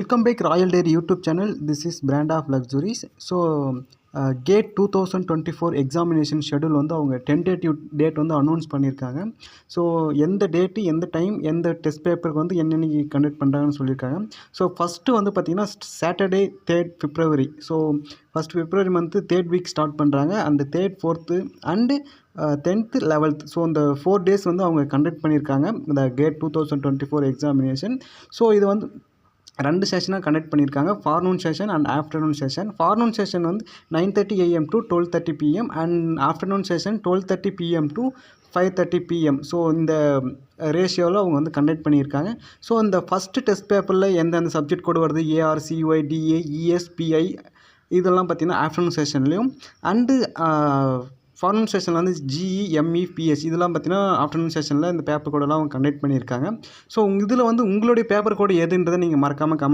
Welcome back Royal Dairy YouTube channel. This is Brand of Luxuries. So CAT 2024 examination schedule வந்து அவங்க tentative date வந்து announce பண்ணியிருக்காங்க. So எந்த date எந்த time எந்த டெஸ்ட் பேப்பருக்கு வந்து என்னென்னைக்கு கண்டக்ட் பண்ணுறாங்கன்னு சொல்லியிருக்காங்க. ஸோ ஃபஸ்ட்டு வந்து பார்த்திங்கன்னா Saturday 3rd February. So first February month 3rd week start பண்ணுறாங்க. அந்த 3rd 4th and 10th 11th. So இந்த 4 days வந்து அவங்க கண்டக்ட் பண்ணியிருக்காங்க இந்த கேட் 2024 எக்ஸாமினேஷன். ஸோ இது வந்து 2 செஷனாக கண்டக்ட் பண்ணியிருக்காங்க. Forenoon session and afternoon session. Forenoon session வந்து 9:30 AM to 12:30 PM and afternoon session 12:30 PM to 5:30 PM. So இந்த ரேஷியோவில் அவங்க வந்து கண்டக்ட் பண்ணியிருக்காங்க. ஸோ இந்த ஃபஸ்ட்டு டெஸ்ட் பேப்பரில் எந்தெந்த சப்ஜெக்ட் கோடு வருது AR CY DA ES PI இதெல்லாம் பார்த்திங்கன்னா ஆஃப்டர்நூன் செஷன்லேயும் அண்டு ஃபார்னூன் செஷனில் வந்து GE ME PS இதெல்லாம் பார்த்திங்கன்னா ஆஃப்டர்நூன் செஷனில் இந்த பேப்பர் கோடெல்லாம் அவங்க கண்டக்ட் பண்ணியிருக்காங்க. ஸோ இதில் வந்து உங்களுடைய பேப்பர் கோடு எதுன்றதை நீங்கள் மறக்காமல் கமெண்ட்